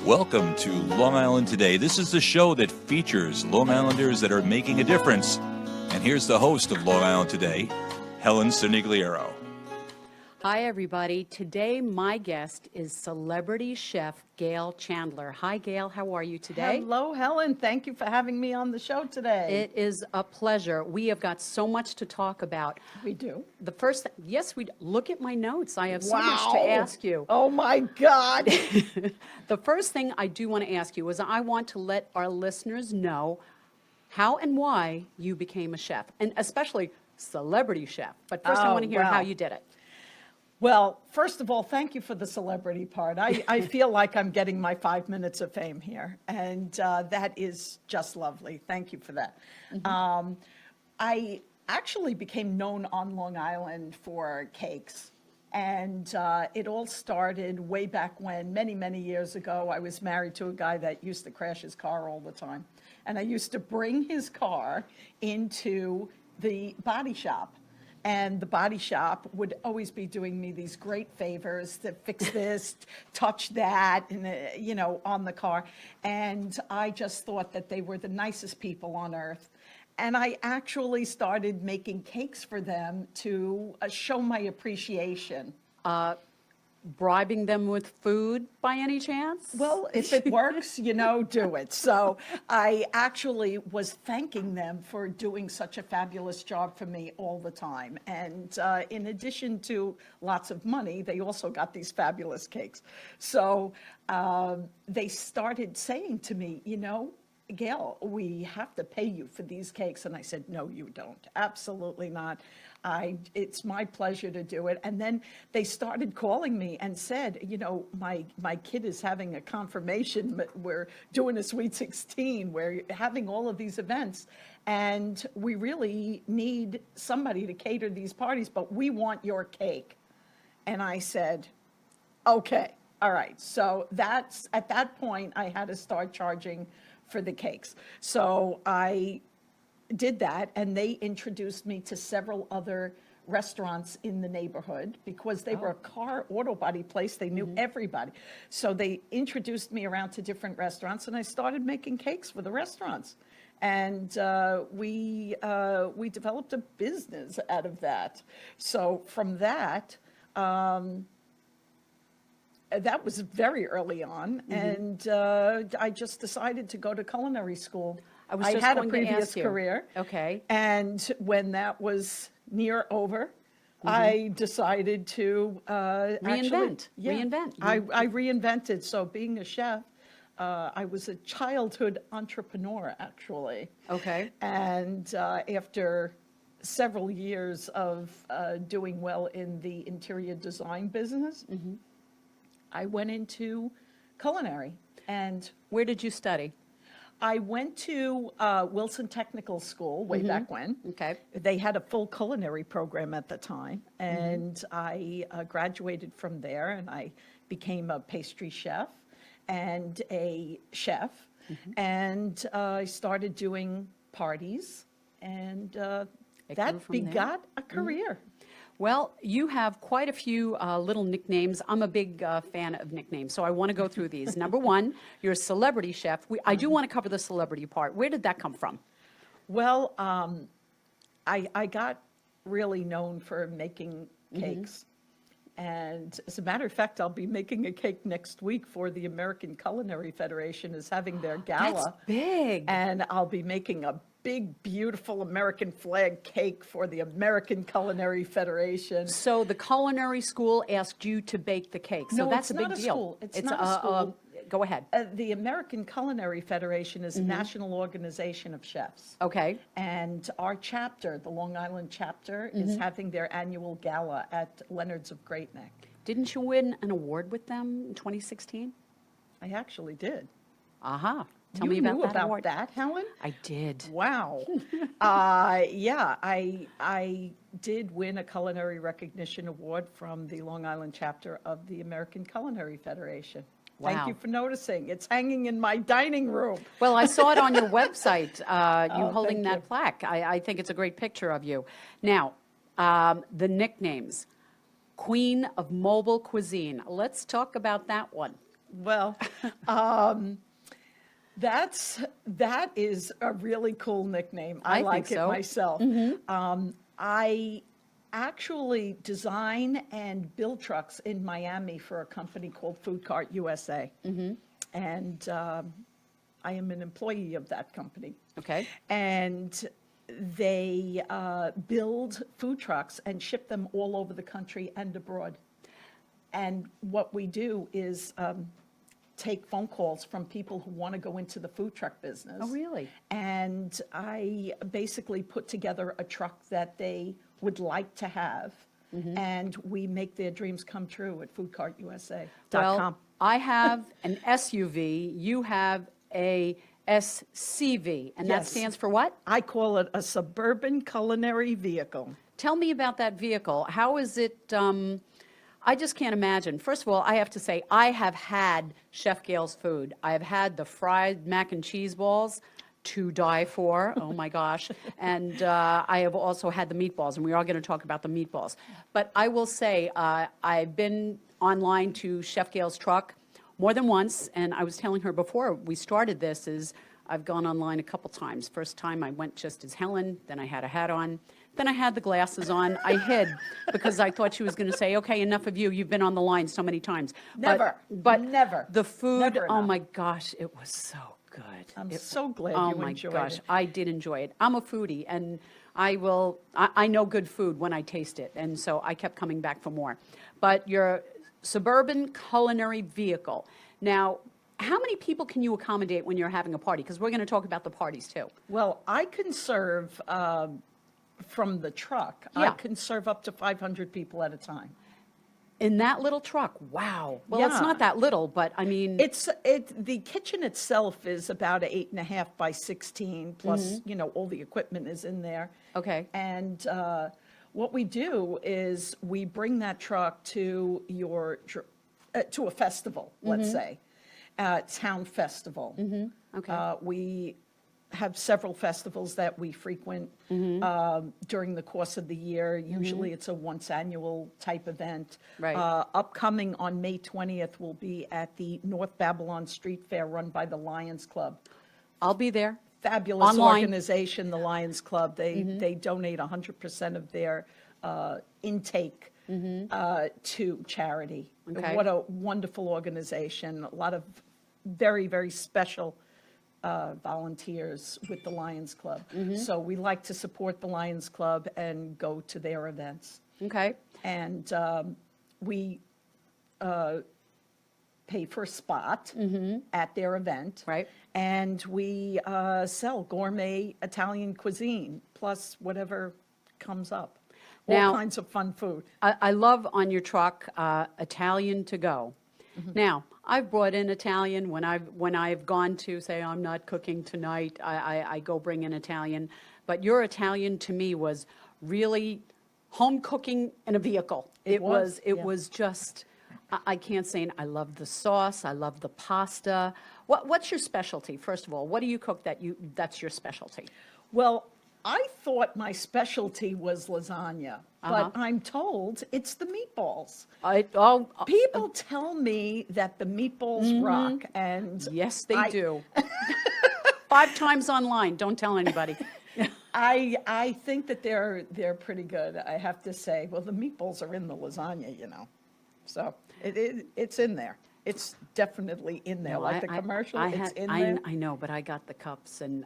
Welcome to Long Island Today. This is the show that features Long Islanders that are making a difference. And here's the host of Long Island Today, Helen Cernigliaro. Hi, everybody. Today, my guest is Celebrity Chef Gail Chandler. Hi, Gail. How are you today? Hello, Helen. Thank you for having me on the show today. It is a pleasure. We have got so much to talk about. We do. The first, yes, we look at my notes. I have so much to ask you. Oh, my God. The first thing I do want to ask you is I want to let our listeners know how and why you became a chef, and especially celebrity chef. But first, I want to hear how you did it. Well, first of all, thank you for the celebrity part. I feel like I'm getting my 5 minutes of fame here, and that is just lovely. Thank you for that. Mm-hmm. I actually became known on Long Island for cakes, and it all started way back when, many, many years ago. I was married to a guy that used to crash his car all the time, and I used to bring his car into the body shop. And the body shop would always be doing me these great favors to fix this, touch that, and, on the car. And I just thought that they were the nicest people on earth. And I actually started making cakes for them to show my appreciation. Bribing them with food by any chance? Well, if it works, do it. So I actually was thanking them for doing such a fabulous job for me all the time. And in addition to lots of money, they also got these fabulous cakes. So they started saying to me, Gail, we have to pay you for these cakes. And I said, no, you don't. Absolutely not. It's my pleasure to do it. And then they started calling me and said, my kid is having a confirmation, but we're doing a Sweet 16. We're having all of these events. And we really need somebody to cater these parties, but we want your cake. And I said, okay, all right. So at that point, I had to start charging for the cakes. So I did that, and they introduced me to several other restaurants in the neighborhood because they were a auto body place. They knew everybody. So they introduced me around to different restaurants, and I started making cakes for the restaurants. And we developed a business out of that. So from that, that was very early on, and I just decided to go to culinary school. I had a previous career. Okay. And when that was near over, I decided to reinvent. I reinvented. So being a chef, I was a childhood entrepreneur, actually. Okay. And after several years of doing well in the interior design business, I went into culinary. And where did you study? I went to Wilson Technical School way back when. Okay. They had a full culinary program at the time, and I graduated from there, and I became a pastry chef and a chef, and I started doing parties, and that begot a career. Well, you have quite a few little nicknames. I'm a big fan of nicknames, so I want to go through these. Number one, you're a celebrity chef. I do want to cover the celebrity part. Where did that come from? Well, I got really known for making cakes. And as a matter of fact, I'll be making a cake next week for the American Culinary Federation is having their gala. That's big. And I'll be making a big, beautiful American flag cake for the American Culinary Federation. So the culinary school asked you to bake the cake. So No, that's it's a big not a deal. school. It's not a school. Go ahead. The American Culinary Federation is a national organization of chefs. Okay. And our chapter, the Long Island chapter, is having their annual gala at Leonard's of Great Neck. Didn't you win an award with them in 2016? I actually did. Aha. Tell You me knew about about that, Helen? I did. Wow. Yeah, I did win a culinary recognition award from the Long Island chapter of the American Culinary Federation. Wow. Thank you for noticing. It's hanging in my dining room. Well, I saw it on your website, you holding thank that you. plaque. I think it's a great picture of you. Now, the nicknames. Queen of Mobile Cuisine. Let's talk about that one. Well, that is a really cool nickname. I I like think it so. myself. I actually design and build trucks in Miami for a company called Food Cart USA. And I am an employee of that company. Okay. And they build food trucks and ship them all over the country and abroad. And what we do is take phone calls from people who want to go into the food truck business. Oh, really? And I basically put together a truck that they would like to have, and we make their dreams come true at foodcartusa.com. Well, I have an SUV, you have a SCV, and that Yes. stands for what? I call it a suburban culinary vehicle. Tell me about that vehicle. How is it, I just can't imagine. First of all, I have to say, I have had Chef Gail's food. I have had the fried mac and cheese balls to die for, oh my gosh. And I have also had the meatballs, and we are going to talk about the meatballs. But I will say, I've been online to Chef Gail's truck more than once, and I was telling her before we started this is I've gone online a couple times. First time I went just as Helen, then I had a hat on, then I had the glasses on. I hid because I thought she was going to say, okay, enough of you. You've been on the line so many times. Never, But never, the food, never oh enough. my gosh, it was so good. I'm so glad Oh you my enjoyed gosh, it. I did enjoy it. I'm a foodie, and I know good food when I taste it, and so I kept coming back for more. But your suburban culinary vehicle. Now, how many people can you accommodate when you're having a party? Because we're going to talk about the parties too. Well, I can serve from the truck. I Yeah. can serve up to 500 people at a time. In that little truck, wow. Well, it's Yeah. not that little, but I mean, The kitchen itself is about 8.5 by 16, plus, all the equipment is in there. okay. And what we do is we bring that truck to to a festival, let's say, town festival. Okay. We have several festivals that we frequent during the course of the year. Usually it's a once annual type event. Right. Upcoming on May 20th will be at the North Babylon Street Fair run by the Lions Club. I'll be there. Fabulous Online. organization, the Lions Club. They donate 100% of their intake to charity. Okay. What a wonderful organization. A lot of very, very special volunteers with the Lions Club. So we like to support the Lions Club and go to their events. Okay. And we pay for a spot at their event. Right. And we sell gourmet Italian cuisine, plus whatever comes up. Now- All kinds of fun food. I love on your truck Italian to go. Now, I've brought in Italian when I've gone to say I'm not cooking tonight. I go bring in Italian, but your Italian to me was really home cooking in a vehicle. It was just I can't say I love the sauce. I love the pasta. What's your specialty? First of all, what do you cook that's your specialty? Well, I thought my specialty was lasagna, Uh-huh. but I'm told it's the meatballs. People, People tell me that the meatballs rock, and yes, they I- do. 5 times online. Don't tell anybody. I think that they're pretty good, I have to say. Well, the meatballs are in the lasagna, so it's in there. It's definitely in there, No, like the commercial, it's in there. I know, but I got the cups and,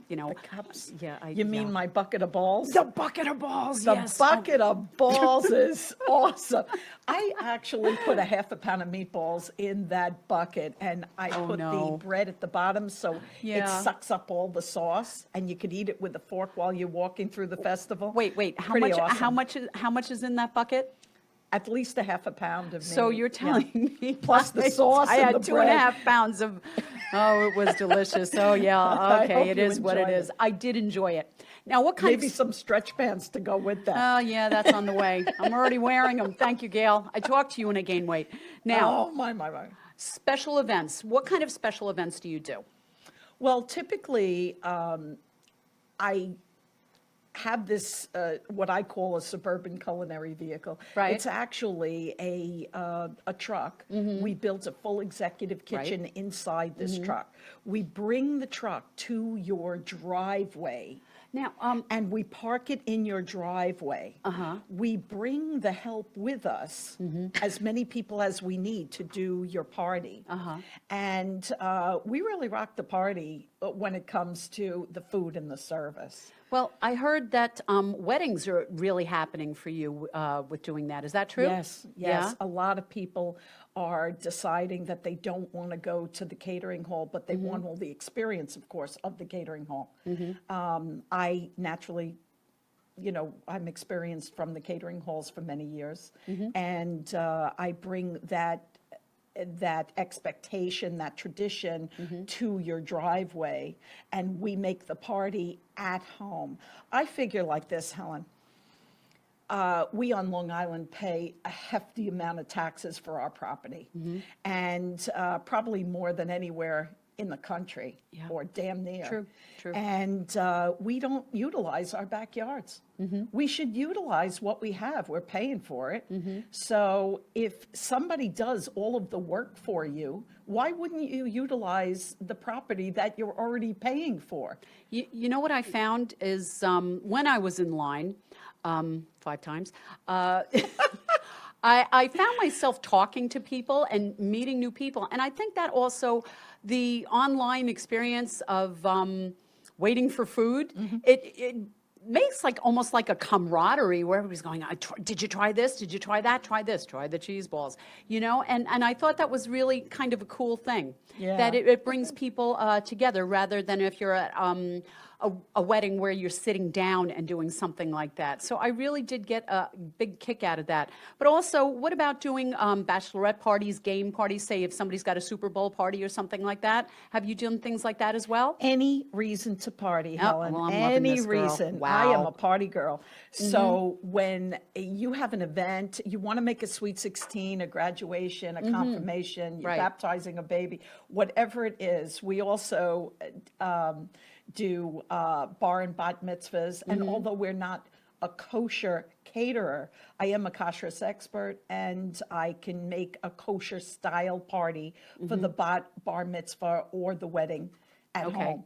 The cups? Yeah. You mean my bucket of balls? The bucket of balls, The yes. bucket of balls is awesome. I actually put a half a pound of meatballs in that bucket, and I put no. the bread at the bottom, so it Yeah. sucks up all the sauce, and you could eat it with a fork while you're walking through the festival. Wait, how Pretty much, awesome. how much is in that bucket? At least a half a pound of meat. So you're yeah. telling me. Plus the sauce I and had the 2.5 pounds of, oh, it was delicious. Oh, yeah, I okay, hope it you is what it enjoyed is. it. I did enjoy it. Now, what kind Maybe of, some stretch pants to go with that. oh, yeah, that's on the way. I'm already wearing them. Thank you, Gail. I talked to you when I gained weight. Now, Oh, my. special events. What kind of special events do you do? Well, typically, I have this, what I call a suburban culinary vehicle. Right. It's actually a truck. We built a full executive kitchen inside this truck. We bring the truck to your driveway. Now, And we park it in your driveway. We bring the help with us, as many people as we need to do your party. And we really rock the party when it comes to the food and the service. well, I heard that weddings are really happening for you with doing that. Is that true? Yes, yes. A lot of people are deciding that they don't want to go to the catering hall, but they want all the experience, of course, of the catering hall. I naturally, I'm experienced from the catering halls for many years, and I bring that expectation, that tradition to your driveway, and we make the party at home. I figure like this, Helen. We on Long Island pay a hefty amount of taxes for our property, and probably more than anywhere in the country, or damn near. True, true. And we don't utilize our backyards. We should utilize what we have. We're paying for it. So if somebody does all of the work for you, why wouldn't you utilize the property that you're already paying for? You know what I found is when I was in line 5 times, I found myself talking to people and meeting new people. And I think that also the online experience of waiting for food, it makes almost like a camaraderie where everybody's going, did you try this? Did you try that? Try this, try the cheese balls, and I thought that was really kind of a cool thing, that it brings people together rather than if you're at a wedding where you're sitting down and doing something like that. So I really did get a big kick out of that. But also, what about doing bachelorette parties, game parties, say if somebody's got a Super Bowl party or something like that? Have you done things like that as well? Any reason to party, Helen. Well, I'm loving Any this, girl. reason. Wow. I am a party girl. So when you have an event, you want to make a sweet 16, a graduation, a confirmation, you're Right. baptizing a baby, whatever it is. We also do bar and bat mitzvahs. And although we're not a kosher caterer, I am a kashrus expert, and I can make a kosher style party for the bar mitzvah or the wedding at home.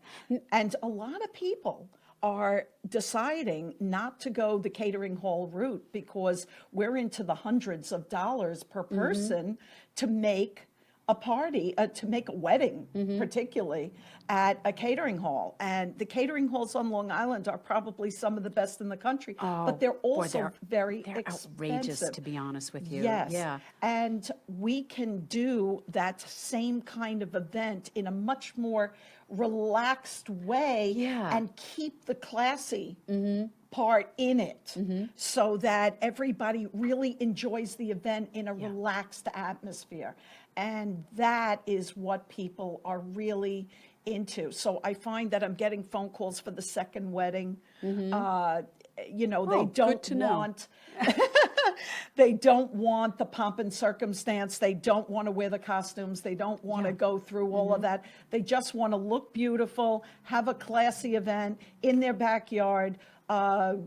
And a lot of people are deciding not to go the catering hall route because we're into the hundreds of dollars per person to make a party, to make a wedding, particularly at a catering hall. And the catering halls on Long Island are probably some of the best in the country, but they're also very expensive. Outrageous, to be honest with you. Yes. Yeah. And we can do that same kind of event in a much more relaxed way and keep the classy part in it so that everybody really enjoys the event in a relaxed atmosphere. And that is what people are really into. So I find that I'm getting phone calls for the second wedding. They don't want they don't want the pomp and circumstance. They don't want to wear the costumes. They don't want to go through all of that. They just want to look beautiful, have a classy event in their backyard. I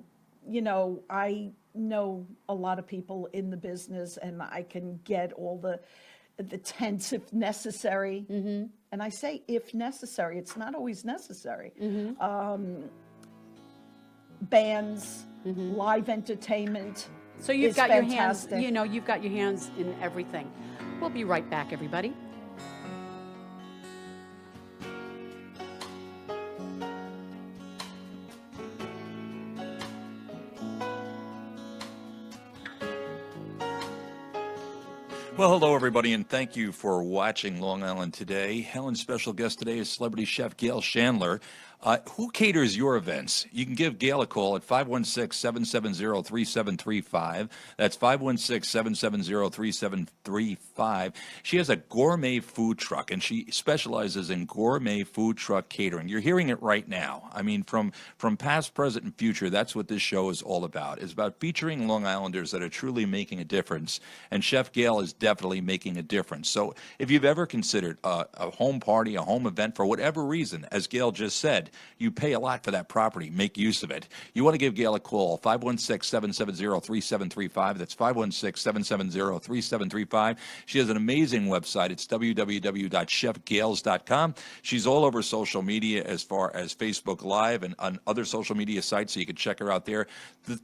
know a lot of people in the business, and I can get all the tents if necessary. And I say if necessary, it's not always necessary. Bands, live entertainment. So you've is got fantastic. your hands, you've got your hands in everything. We'll be right back, everybody. Well, hello, everybody, and thank you for watching Long Island Today. Helen's special guest today is Celebrity Chef Gail Chandler. Who caters your events? You can give Gail a call at 516-770-3735. That's 516-770-3735. She has a gourmet food truck, and she specializes in gourmet food truck catering. You're hearing it right now. I mean, from past, present, and future, that's what this show is all about. It's about featuring Long Islanders that are truly making a difference, and Chef Gail is definitely making a difference. So if you've ever considered a home party, a home event, for whatever reason, as Gail just said, You pay a lot for that property. Make use of it. You want to give Gail a call, 516-770-3735. That's 516-770-3735. She has an amazing website. It's www.chefgails.com. She's all over social media as far as Facebook Live and on other social media sites, so you can check her out there.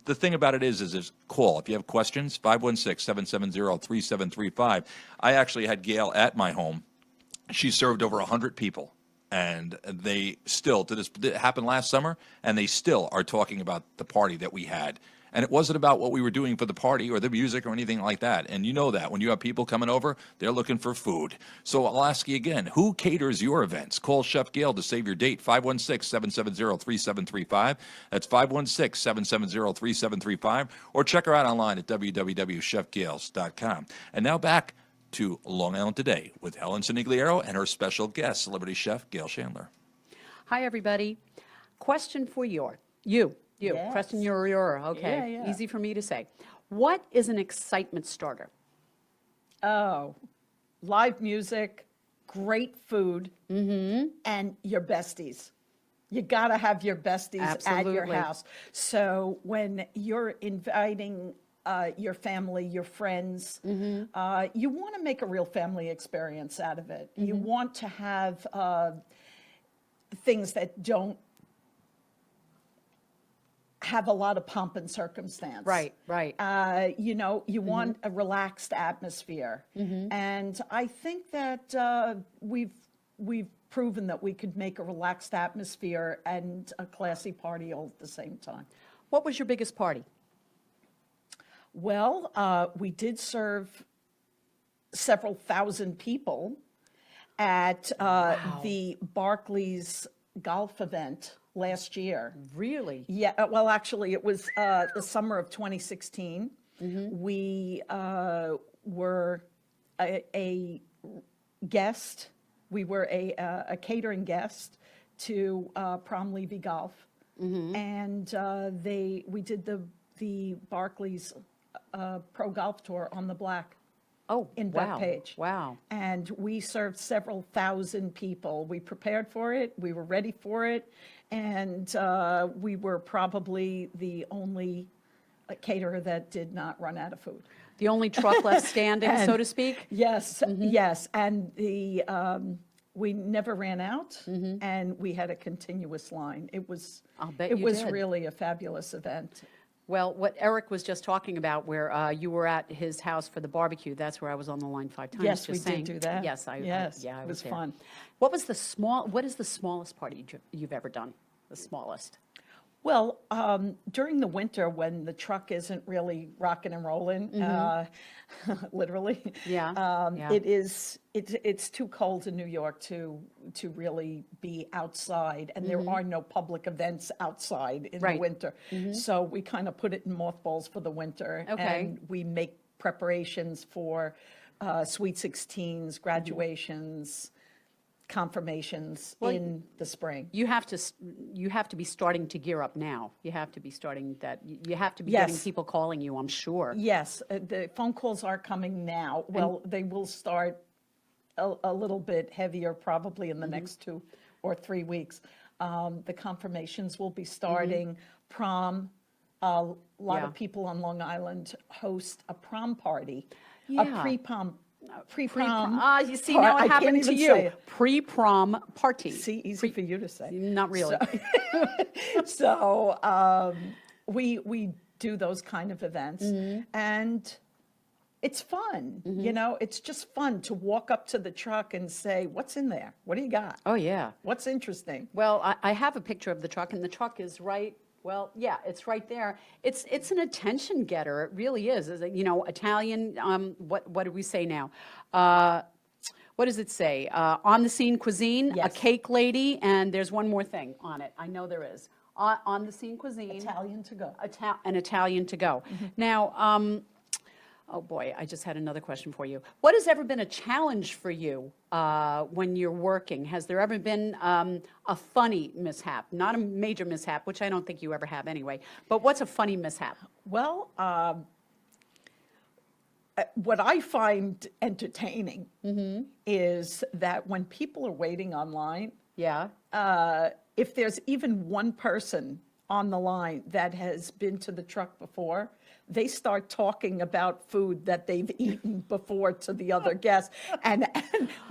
The thing about it is call. If you have questions, 516-770-3735. I actually had Gail at my home. She served over 100 people, and they still, it happened last summer, and they still are talking about the party that we had. And it wasn't about what we were doing for the party or the music or anything like that. And you know that when you have people coming over, they're looking for food. So I'll ask you again, who caters your events? Call Chef Gail to save your date, 516-770-3735. That's 516-770-3735. Or check her out online at www.chefgails.com. And now back to Long Island Today with Helen Cernigliaro and her special guest, celebrity chef Gail Chandler. Hi, everybody. Question for you. Yes. Question your. Okay. Yeah. Easy for me to say. What is an excitement starter? Oh, live music, great food, and your besties. You got to have your besties at your Absolutely. house. So when you're inviting your family, your friends, you want to make a real family experience out of it. You want to have things that don't have a lot of pomp and circumstance. Right. You know, you want a relaxed atmosphere. And I think that we've proven that we could make a relaxed atmosphere and a classy party all at the same time. What was your biggest party? Well, we did serve several thousand people at the Barclays golf event last year. Really? Yeah, well, actually, it was the summer of 2016. We were a guest. We were a catering guest to Prom Levy Golf, and we did the Barclays Pro Golf Tour on the Black. Oh, In wow. Bethpage. Wow. And we served several thousand people. We prepared for it. We were ready for it. And we were probably the only caterer that did not run out of food. The only truck left standing, so to speak? Yes, yes. And we never ran out, and we had a continuous line. I'll bet it you was did. really a fabulous event. Well, what Eric was just talking about, where you were at his house for the barbecue, that's where I was on the line 5 times. Yes, just we did saying. do that. Yes, I Yes, yeah, I it was there. fun. What is the smallest party you've ever done? The smallest? Well, during the winter when the truck isn't really rocking and rolling, literally, Yeah, yeah. it's too cold in New York to really be outside, and there are no public events outside in the Right. winter. So we kind of put it in mothballs for the winter, Okay. and we make preparations for Sweet 16s, graduations, confirmations in the spring. You have to be starting to gear up now. You have to be starting that. You have to be Yes. getting people calling you, I'm sure. Yes, the phone calls are coming now. Well, they will start a little bit heavier probably in the next 2 or 3 weeks. The confirmations will be starting. Prom, a lot Yeah. of people on Long Island host a prom party, Yeah. a pre-prom. You see, now I it can't happened to even you. say it. Pre-prom party. See, easy for you to say. Not really. So we do those kind of events, and it's fun. You know, it's just fun to walk up to the truck and say, "What's in there? What do you got? Oh, yeah. What's interesting?" Well, I have a picture of the truck, and the truck is right. Well, yeah, it's right there. It's an attention getter. It really is. You know, Italian. What do we say now? What does it say? On the scene cuisine, a Yes. cake lady, and there's one more thing on it. I know there is. On the scene cuisine, Italian to go. An Italian to go. Now, oh boy, I just had another question for you. What has ever been a challenge for you when you're working? Has there ever been a funny mishap? Not a major mishap, which I don't think you ever have anyway, but what's a funny mishap? Well, what I find entertaining is that when people are waiting online, Yeah. If there's even one person on the line that has been to the truck before, they start talking about food that they've eaten before to the other guests. And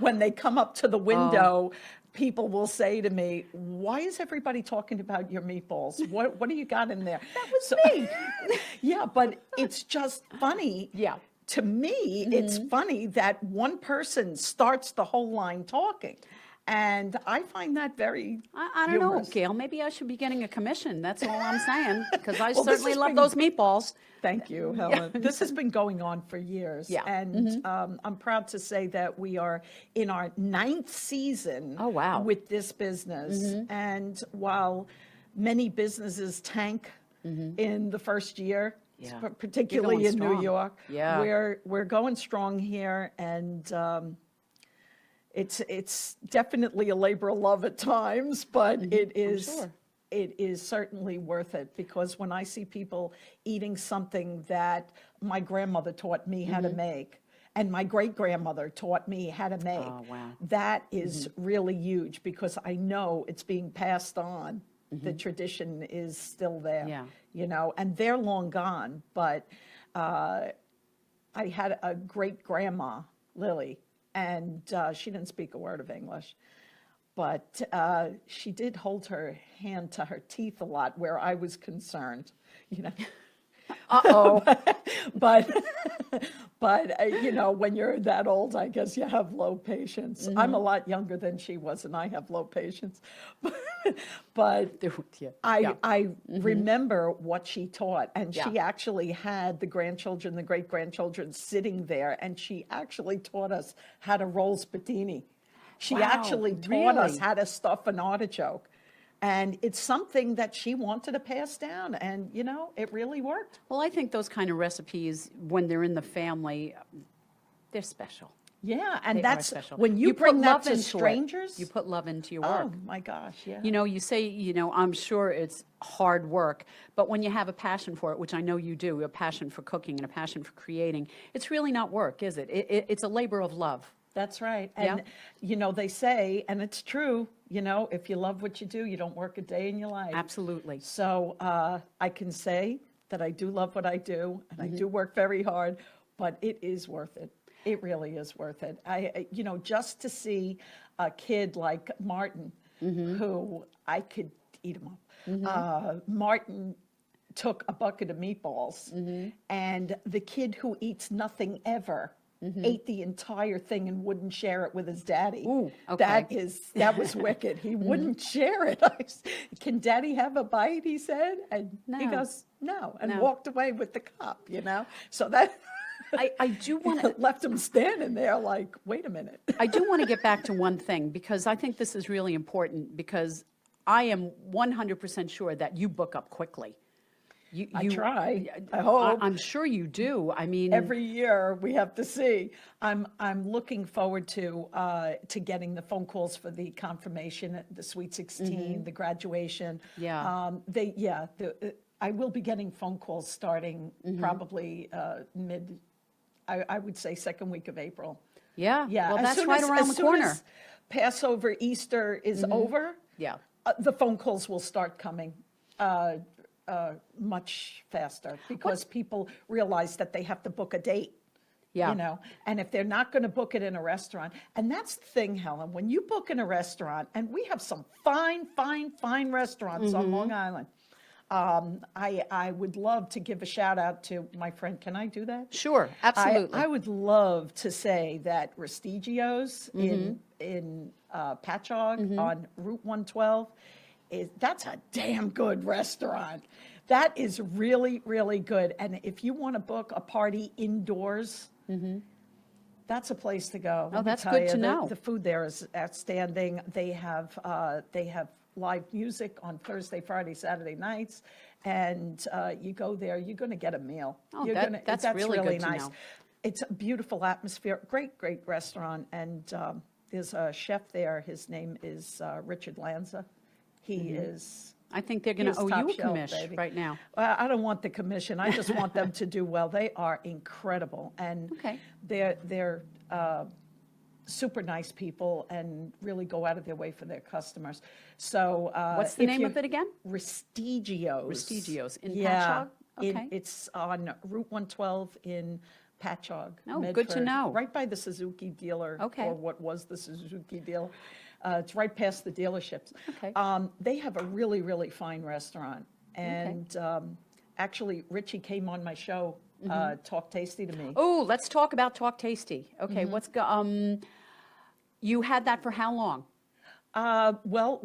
when they come up to the window, people will say to me, "Why is everybody talking about your meatballs? What do you got in there?" That was me. Yeah, but it's just funny. Yeah. To me, it's funny that one person starts the whole line talking. And I find that very I don't know, humorous. Gail. Maybe I should be getting a commission. That's all I'm saying. Because I Well, this certainly has love been- those meatballs. Thank you, Helen. This has been going on for years. Yeah. And I'm proud to say that we are in our 9th season Oh, wow. with this business. And while many businesses tank in the first year, Yeah. particularly You're in going New strong. York, Yeah. we're going strong here. And it's definitely a labor of love at times, but it is. sure. It is certainly worth it, because when I see people eating something that my grandmother taught me how to make, and my great-grandmother taught me how to make, Oh, wow. that is really huge, because I know it's being passed on. The tradition is still there, Yeah. you know, and they're long gone, but I had a great-grandma, Lily, and she didn't speak a word of English. But she did hold her hand to her teeth a lot where I was concerned, you know. Uh-oh. But you know, when you're that old, I guess you have low patience. I'm a lot younger than she was, and I have low patience. But Yeah. I remember what she taught, and Yeah. she actually had the grandchildren, the great-grandchildren sitting there, and she actually taught us how to roll spatini. She Wow, actually taught us really? how to stuff an artichoke. And it's something that she wanted to pass down, and, you know, it really worked. Well, I think those kind of recipes, when they're in the family, they're special. Yeah, and They are that's, special. when you put bring that love to into it. strangers. You put love into your work. Oh, my gosh, yeah. You know, you say, you know, I'm sure it's hard work, but when you have a passion for it, which I know you do, a passion for cooking and a passion for creating, it's really not work, is it? It's a labor of love. That's right. Yeah. And, you know, they say, and it's true, you know, if you love what you do, you don't work a day in your life. Absolutely. So I can say that I do love what I do, and I do work very hard, but it is worth it. It really is worth it. You know, just to see a kid like Martin, who I could eat him up. Martin took a bucket of meatballs, and the kid who eats nothing ever ate the entire thing and wouldn't share it with his daddy. Ooh, okay. That was wicked. He wouldn't share it. I said, "Can Daddy have a bite?" he said, and he No. goes, "No," and No. walked away with the cup. You know, so that. I do want to left him standing there like, wait a minute. I do want to get back to one thing, because I think this is really important, because I am 100% sure that you book up quickly. I try. I hope. I'm sure you do. I mean, Every year we have to see. I'm looking forward to getting the phone calls for the confirmation, the Sweet 16, the graduation. Yeah. I will be getting phone calls starting probably I would say second week of April. yeah. Yeah. Well, as that's soon right as- around as the soon corner. as Passover, Easter is over. Yeah. The phone calls will start coming much faster, because people realize that they have to book a date. Yeah. You know, and if they're not going to book it in a restaurant, and that's the thing, Helen, when you book in a restaurant, and we have some fine restaurants on Long Island. I would love to give a shout out to my friend. Can I do that? Sure, absolutely. I would love to say that Restigio's in Patchogue on Route 112, that's a damn good restaurant. That is really, really good. And if you want to book a party indoors, that's a place to go. Let me that's tell good you, to know. The food there is outstanding. They have live music on Thursday, Friday, Saturday nights, and you go there, you're going to get a meal. Oh, You're that's really good to nice. know. It's a beautiful atmosphere, great restaurant, and there's a chef there. His name is Richard Lanza. He is. I think they're going He's to owe top you a shelf, commission baby. right now. Well, I don't want the commission. I just want them to do well. They are incredible, and Okay. they're super nice people and really go out of their way for their customers. So What's the name of it again? Restigios. Restigios in Yeah, Patchogue? Okay. it's on Route 112 in Patchogue. Oh, good to Medford, know. Right by the Suzuki dealer, Okay. or what was the Suzuki dealer. It's right past the dealerships. Okay. They have a really, really fine restaurant. And actually, Richie came on my show, Talk Tasty to me. Oh, let's talk about Talk Tasty. Okay, you had that for how long? Well,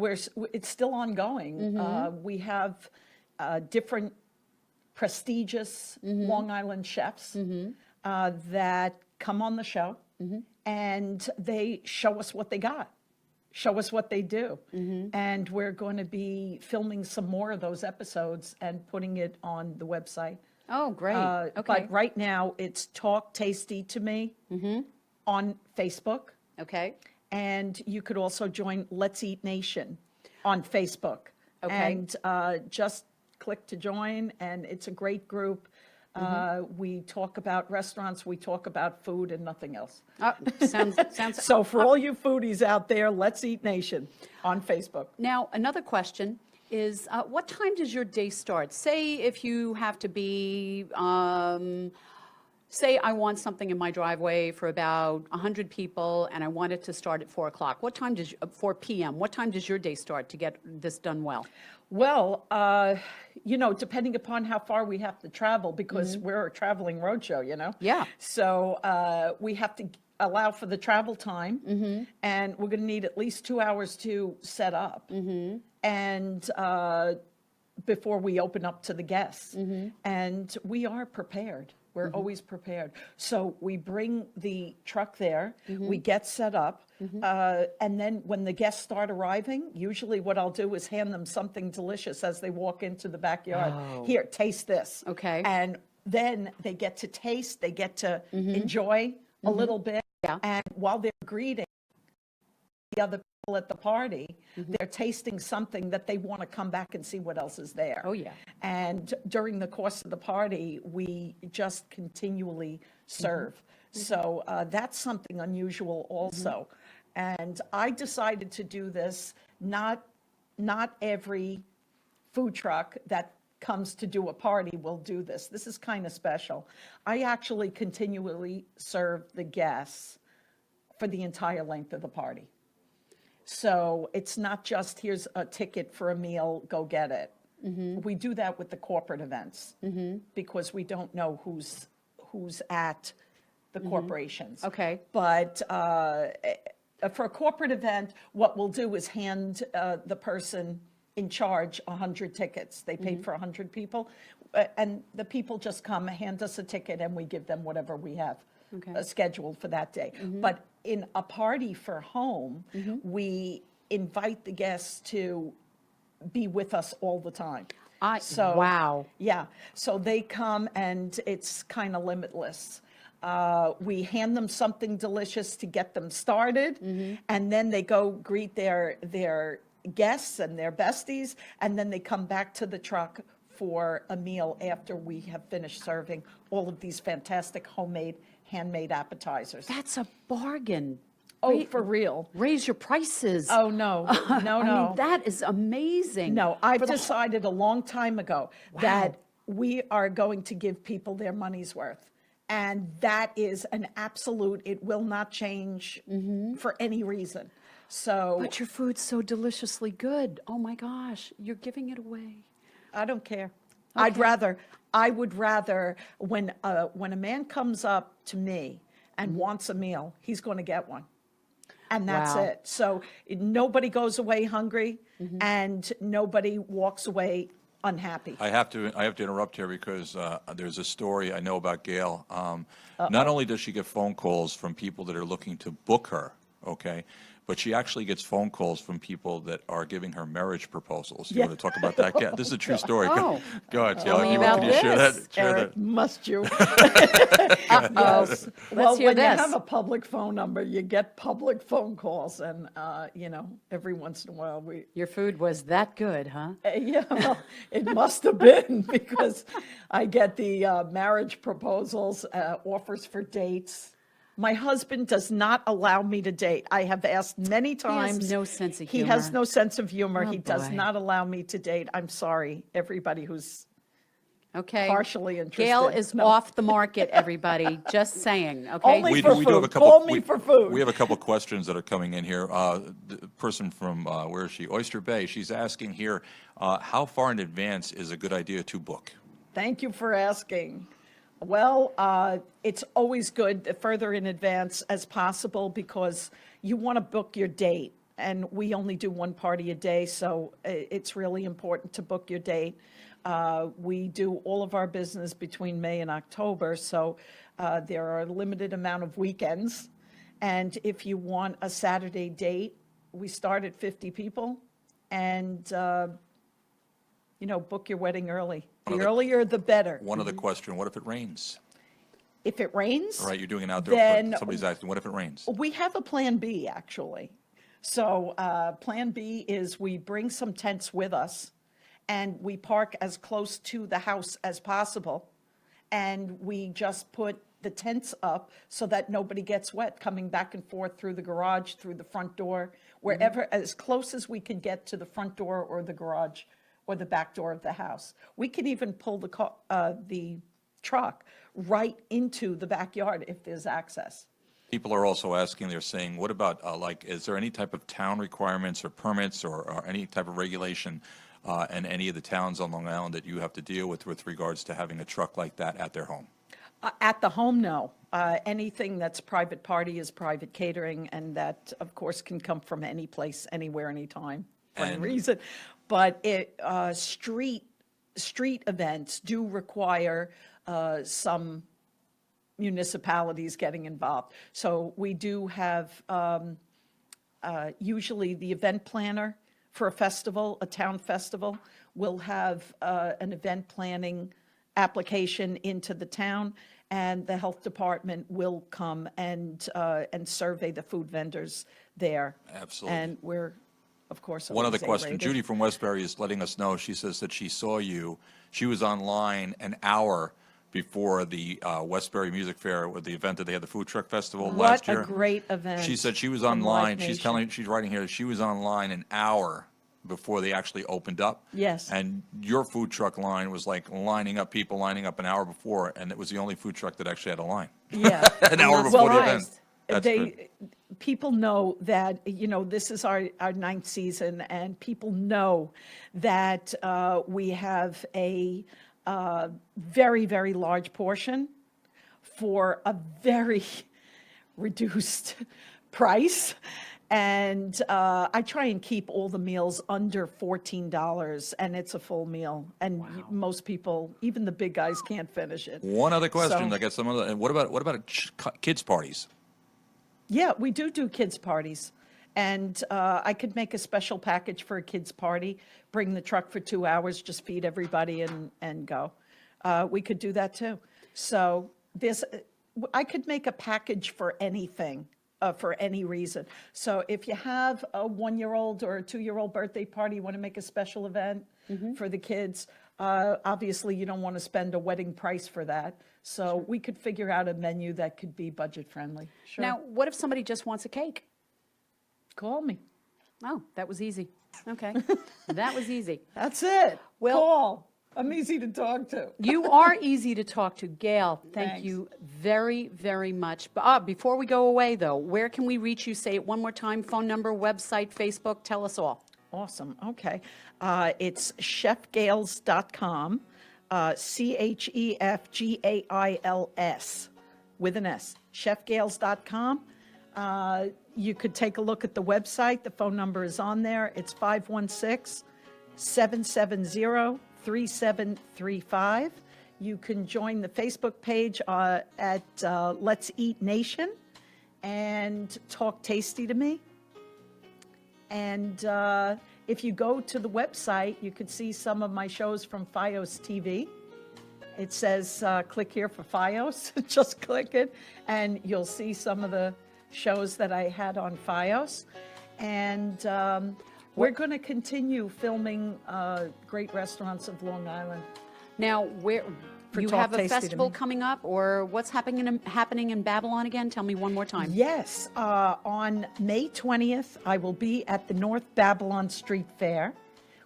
it's still ongoing. We have different prestigious Long Island chefs that come on the show, and they show us what they got, show us what they do. And we're going to be filming some more of those episodes and putting it on the website. Oh, great. Okay. But right now, it's Talk Tasty to Me on Facebook. Okay. And you could also join Let's Eat Nation on Facebook. Okay. And just click to join, and it's a great group. We talk about restaurants, we talk about food, and nothing else. Sounds. So for all you foodies out there, Let's Eat Nation on Facebook. Now, another question is, what time does your day start? Say if you have to be, say I want something in my driveway for about 100 people, and I want it to start at 4 o'clock. 4 p.m. What time does your day start to get this done well? Well, depending upon how far we have to travel, because we're a traveling roadshow, Yeah. So we have to allow for the travel time, and we're going to need at least 2 hours to set up, and before we open up to the guests. And we are prepared. We're always prepared. So we bring the truck there, we get set up, and then when the guests start arriving, usually what I'll do is hand them something delicious as they walk into the backyard. Oh. Here, taste this. Okay. And then they get to taste, they get to enjoy a little bit. Yeah. And while they're greeting the other people at the party, they're tasting something that they want to come back and see what else is there. Oh, yeah. And during the course of the party, we just continually serve. So that's something unusual also. And I decided to do this, not every food truck that comes to do a party will do this. This is kind of special. I actually continually serve the guests for the entire length of the party. So it's not just, here's a ticket for a meal, go get it. We do that with the corporate events because we don't know who's at the corporations. Okay. But for a corporate event, what we'll do is hand the person in charge 100 tickets. They paid for 100 people, and the people just come, hand us a ticket, and we give them whatever we have scheduled for that day. But in a party for home, we invite the guests to be with us all the time. Wow. Yeah, so they come and it's kind of limitless. We hand them something delicious to get them started, and then they go greet their guests and their besties, and then they come back to the truck for a meal after we have finished serving all of these fantastic homemade, handmade appetizers. That's a bargain. Oh, for real. Raise your prices. Oh, no, no. I mean, that is amazing. No, I've decided a long time ago that we are going to give people their money's worth. And that is an absolute, it will not change for any reason. So, But your food's so deliciously good. Oh my gosh, you're giving it away. I don't care. I would rather when a man comes up to me and wants a meal, he's going to get one. And that's Wow. it. So nobody goes away hungry and nobody walks away unhappy. I have to interrupt here because there's a story I know about Gail. Not only does she get phone calls from people that are looking to book her, okay, but she actually gets phone calls from people that are giving her marriage proposals. You want to talk about that? Yeah, this is a true story. Oh. Go ahead, Tell Gail. me about Can you share this, that? Share Eric, that. must you? Let's Well, hear when you this. have a public phone number, you get public phone calls, and every once in a while Your food was that good, huh? yeah, well, it must have been because I get the marriage proposals, offers for dates. My husband does not allow me to date. I have asked many times. no sense of He humor. has no sense of humor. Oh, He does boy. not allow me to date. I'm sorry, everybody who's Okay. partially interested. Gail is No. off the market, everybody. Just saying, okay? Only for food. Call me for food. We have a couple questions that are coming in here. The person from, where is she? Oyster Bay. She's asking here, how far in advance is a good idea to book? Thank you for asking. Well, it's always good the further in advance as possible because you want to book your date. And we only do one party a day, so it's really important to book your date. We do all of our business between May and October, so there are a limited amount of weekends. And if you want a Saturday date, we start at 50 people and, book your wedding early. The earlier, the better. One other question, what if it rains? If it rains? All right, you're doing an outdoor, then somebody's asking, what if it rains? we have a plan B, actually. So plan B is we bring some tents with us and we park as close to the house as possible. And we just put the tents up so that nobody gets wet coming back and forth through the garage, through the front door, wherever, as close as we can get to the front door or the garage or the back door of the house. We can even pull the truck right into the backyard if there's access. People are also asking, they're saying, what about, is there any type of town requirements or permits or any type of regulation in any of the towns on Long Island that you have to deal with regards to having a truck like that at their home? At the home, no. Anything that's private party is private catering, and that, of course, can come from any place, anywhere, anytime, for any reason. But street events do require some municipalities getting involved. So we do have usually the event planner for a festival, a town festival, will have an event planning application into the town, and the health department will come and survey the food vendors there. Absolutely. And we're, of course, One other always question, A-rated. Judy from Westbury is letting us know, she says that she saw you, she was online an hour before the Westbury Music Fair, with the event that they had, the Food Truck Festival last year. What a great event. She said she was from Live online, Nation. she's writing here, she was online an hour before they actually opened up. Yes. And your food truck line was like lining up an hour before, and it was the only food truck that actually had a line. Yeah. An hour before the event. That's good. People know that, this is our ninth season, and people know that we have a very, very large portion for a very reduced price. And I try and keep all the meals under $14, and it's a full meal. And most people, even the big guys, can't finish it. One other question, So- I got some other, and what about kids' parties? Yeah, we do kids' parties. And I could make a special package for a kids' party, bring the truck for 2 hours, just feed everybody and go. We could do that too. So I could make a package for anything, for any reason. So if you have a 1-year-old or a 2-year-old birthday party, you want to make a special event for the kids, obviously you don't want to spend a wedding price for that. So we could figure out a menu that could be budget friendly. Sure. Now, what if somebody just wants a cake? Call me. Oh, that was easy. Okay. That was easy. That's it. Well- Call. I'm easy to talk to. You are easy to talk to. Gail, thank Thanks. you very, very much. But before we go away, though, where can we reach you? Say it one more time. Phone number, website, Facebook. Tell us all. Awesome. Okay. It's chefgails.com, CHEFGAILS with an S, chefgails.com. You could take a look at the website. The phone number is on there. It's 516-770-3735. You can join the Facebook page at Let's Eat Nation and talk tasty to me. And if you go to the website, you could see some of my shows from FiOS TV. It says, click here for FiOS. Just click it, and you'll see some of the shows that I had on FiOS. And we're going to continue filming great restaurants of Long Island. Now, for You Talk have a Tasty to festival Me. coming up, or what's happening in Babylon again? Tell me one more time. Yes, on May 20th, I will be at the North Babylon Street Fair,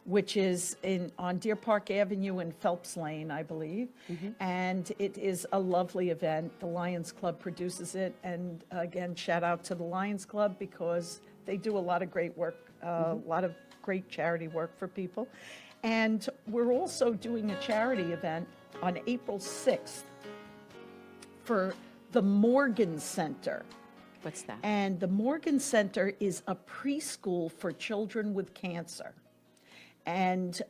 which is on Deer Park Avenue in Phelps Lane, I believe. And it is a lovely event. The Lions Club produces it. And again, shout out to the Lions Club because they do a lot of great work, a lot of great charity work for people. And we're also doing a charity event on April 6th for the Morgan Center. What's that? And the Morgan Center is a preschool for children with cancer. And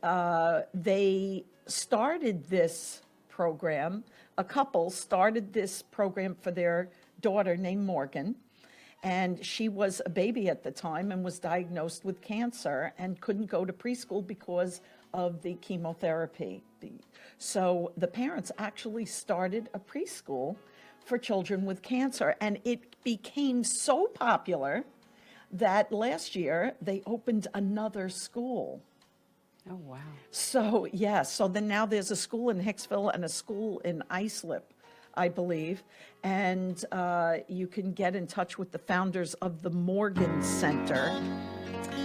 they started this program, a couple started this program for their daughter named Morgan. And she was a baby at the time and was diagnosed with cancer and couldn't go to preschool because of the chemotherapy. So the parents actually started a preschool for children with cancer. And it became so popular that last year they opened another school. Oh, wow. So, yeah, so then now there's a school in Hicksville and a school in Islip, I believe. And you can get in touch with the founders of the Morgan Center.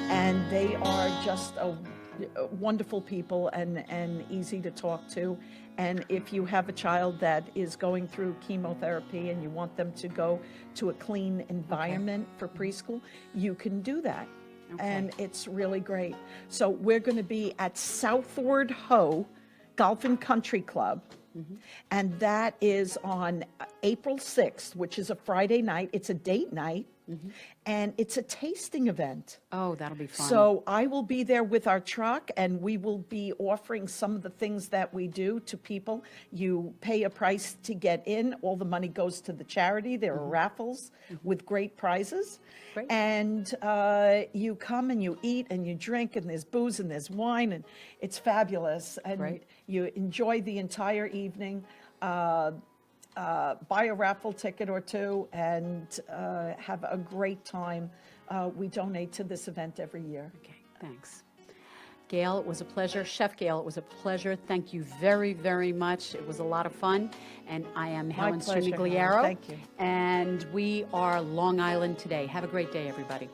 And they are just wonderful people and easy to talk to. And if you have a child that is going through chemotherapy and you want them to go to a clean environment for preschool, you can do that. And it's really great. So we're going to be at Southward Ho Golf and Country Club. And that is on April 6th, which is a Friday night. It's a date night. And it's a tasting event. Oh, that'll be fun. So I will be there with our truck, and we will be offering some of the things that we do to people. You pay a price to get in. All the money goes to the charity. There are raffles with great prizes. Great. And you come and you eat and you drink, and there's booze and there's wine, and it's fabulous. And Right. you enjoy the entire evening. Buy a raffle ticket or two and have a great time. We donate to this event every year. Okay, thanks. Gail, it was a pleasure. Chef Gail, it was a pleasure. Thank you very, very much. It was a lot of fun. And I am Helen pleasure, Helen. Cernigliaro. Thank you. And we are Long Island Today. Have a great day, everybody.